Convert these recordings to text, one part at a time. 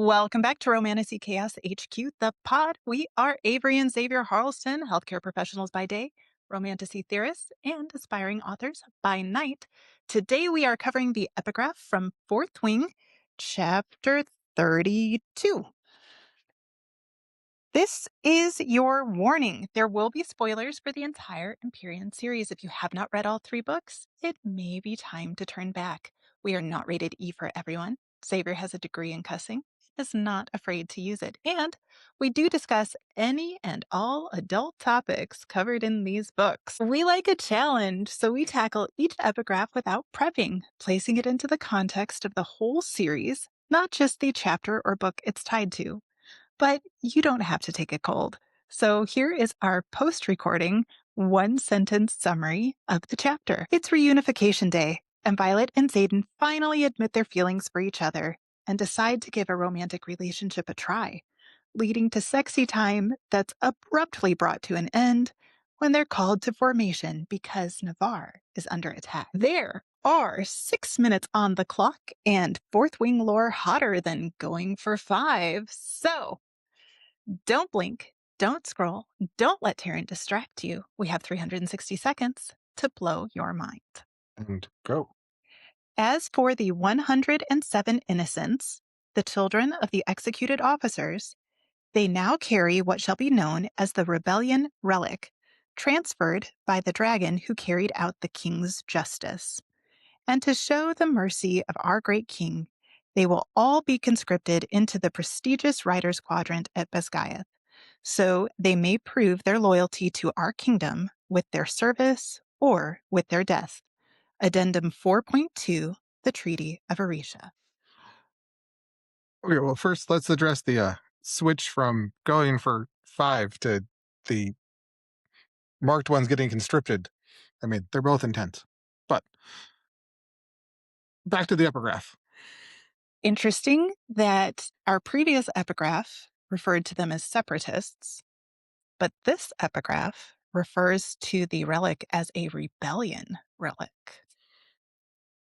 Welcome back to Romantasy Chaos HQ, the pod. We are Avery and Xavier Harleston, healthcare professionals by day, romantasy theorists, and aspiring authors by night. Today we are covering the epigraph from Fourth Wing, chapter 32. This is your warning. There will be spoilers for the entire Empyrean series. If you have not read all 3 books, it may be time to turn back. We are not rated E for everyone. Xavier has a degree in cussing, is not afraid to use it. And we do discuss any and all adult topics covered in these books. We like a challenge, so we tackle each epigraph without prepping, placing it into the context of the whole series, not just the chapter or book it's tied to. But you don't have to take it cold. So here is our post-recording one-sentence summary of the chapter. It's reunification day, and Violet and Xaden finally admit their feelings for each other and decide to give a romantic relationship a try, leading to sexy time that's abruptly brought to an end when they're called to formation because Navarre is under attack. There are 6 minutes on the clock and Fourth Wing lore hotter than going for 5. So don't blink, don't scroll, don't let Taryn distract you. We have 360 seconds to blow your mind. And go. As for the 107 innocents, the children of the executed officers, they now carry what shall be known as the Rebellion Relic, transferred by the dragon who carried out the king's justice. And to show the mercy of our great king, they will all be conscripted into the prestigious Riders Quadrant at Basgiath, so they may prove their loyalty to our kingdom with their service or with their death. Addendum 4.2, the Treaty of Arisha. Okay, well, first let's address the switch from going for 5 to the marked ones getting conscripted. I mean, they're both intense. But back to the epigraph. Interesting that our previous epigraph referred to them as separatists, but this epigraph refers to the relic as a rebellion relic.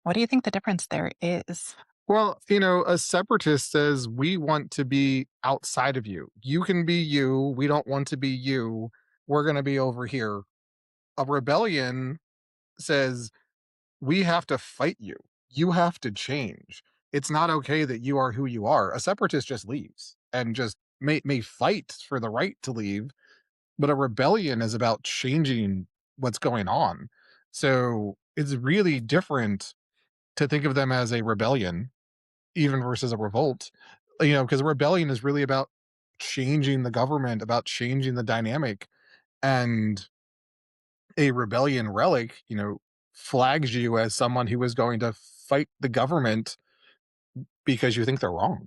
What do you think the difference there is? Well, a separatist says, we want to be outside of you. You can be you. We don't want to be you. We're going to be over here. A rebellion says, we have to fight you. You have to change. It's not okay that you are who you are. A separatist just leaves and just may fight for the right to leave, but a rebellion is about changing what's going on. So it's really different to think of them as a rebellion, even versus a revolt, because a rebellion is really about changing the government, about changing the dynamic. And a rebellion relic, flags you as someone who is going to fight the government because you think they're wrong.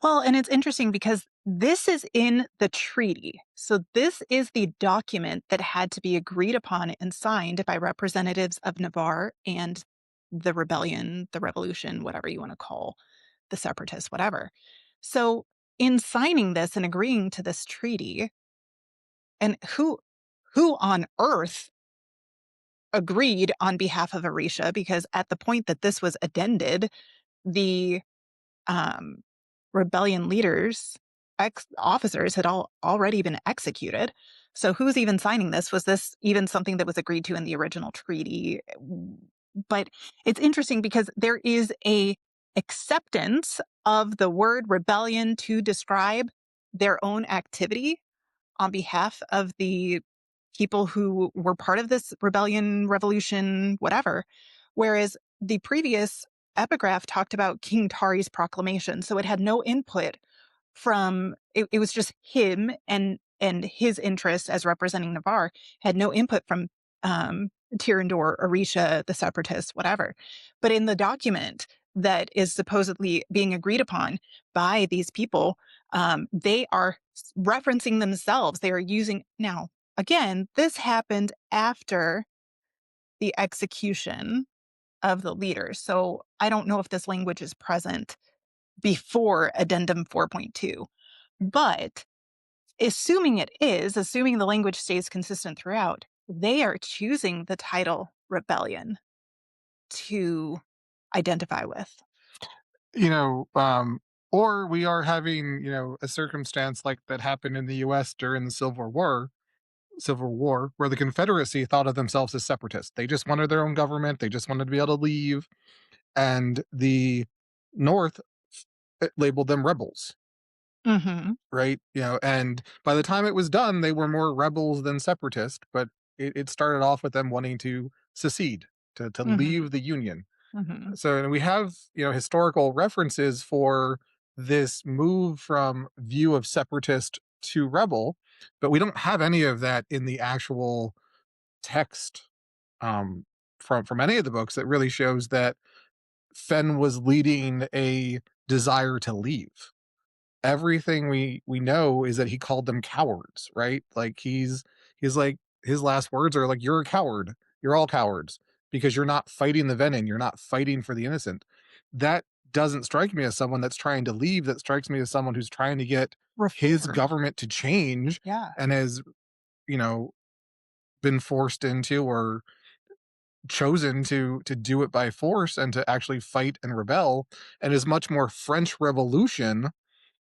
Well, and it's interesting because this is in the treaty. So this is the document that had to be agreed upon and signed by representatives of Navarre and the rebellion, the revolution, whatever you want to call the separatists, whatever. So in signing this and agreeing to this treaty, and who on earth agreed on behalf of Arisha? Because at the point that this was addended, the um, rebellion leaders, officers had already been executed. So who's even signing this? Was this even something that was agreed to in the original treaty? But it's interesting because there is a acceptance of the word rebellion to describe their own activity on behalf of the people who were part of this rebellion, revolution, whatever. Whereas the previous epigraph talked about King Tari's proclamation. So it had no input from, it was just him and his interest as representing Navarre had no input from Tyrandor, Orisha, the separatists, whatever. But in the document that is supposedly being agreed upon by these people, they are referencing themselves. They are using, now, again, this happened after the execution of the leaders. So I don't know if this language is present before Addendum 4.2. But assuming it is, assuming the language stays consistent throughout, they are choosing the title rebellion to identify with. Or we are having, a circumstance like that happened in the US during the Civil War, where the Confederacy thought of themselves as separatists. They just wanted their own government. They just wanted to be able to leave. And the North labeled them rebels, Mhm. right? And by the time it was done, they were more rebels than separatist, but it started off with them wanting to secede, to Mhm. leave the Union. Mhm. So, and we have, historical references for this move from view of separatist to rebel, but we don't have any of that in the actual text, um, from any of the books that really shows that Fenn was leading a desire to leave. Everything we know is that he called them cowards, right? Like he's like his last words are like, "You're a coward. You're all cowards because you're not fighting the venom. You're not fighting for the innocent." That doesn't strike me as someone that's trying to leave. That strikes me as someone who's trying to get his Reform. government to change Yeah. and has, you know, been forced into or chosen to do it by force and to actually fight and rebel, and is much more French Revolution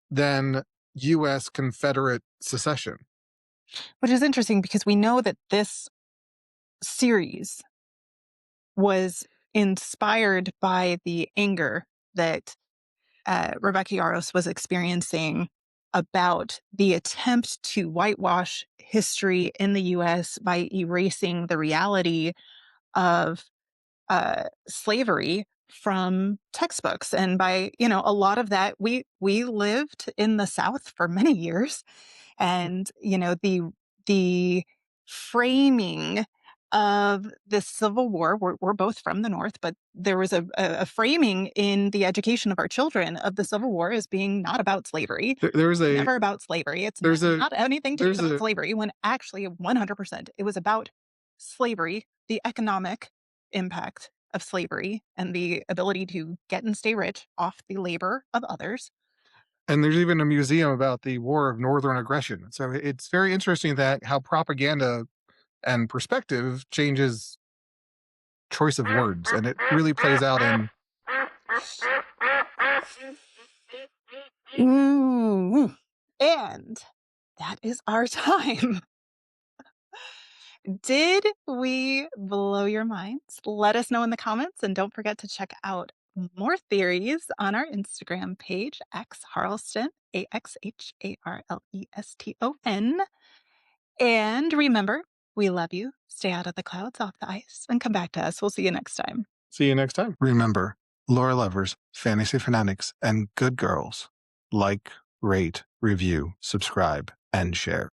than US Confederate secession. Which is interesting because we know that this series was inspired by the anger that Rebecca Yarros was experiencing about the attempt to whitewash history in the US by erasing the reality of slavery from textbooks. And by, a lot of that, we lived in the South for many years. And, the framing of the Civil War, we're both from the North, but there was a framing in the education of our children of the Civil War as being not about slavery. There, there's a Never about slavery. It's there's a not anything to do there's about a slavery, when actually 100% it was about slavery, the economic impact of slavery, and the ability to get and stay rich off the labor of others. and there's even a museum about the War of Northern Aggression. So it's very interesting that how propaganda and perspective changes choice of words, and it really plays out in. Mm. And that is our time. Did we blow your minds? Let us know in the comments, and don't forget to check out more theories on our Instagram page, X Harleston, AXHARLESTON. And remember, we love you. Stay out of the clouds, off the ice, and come back to us. We'll see you next time. See you next time. Remember, lore lovers, fantasy fanatics, and good girls, like, rate, review, subscribe, and share.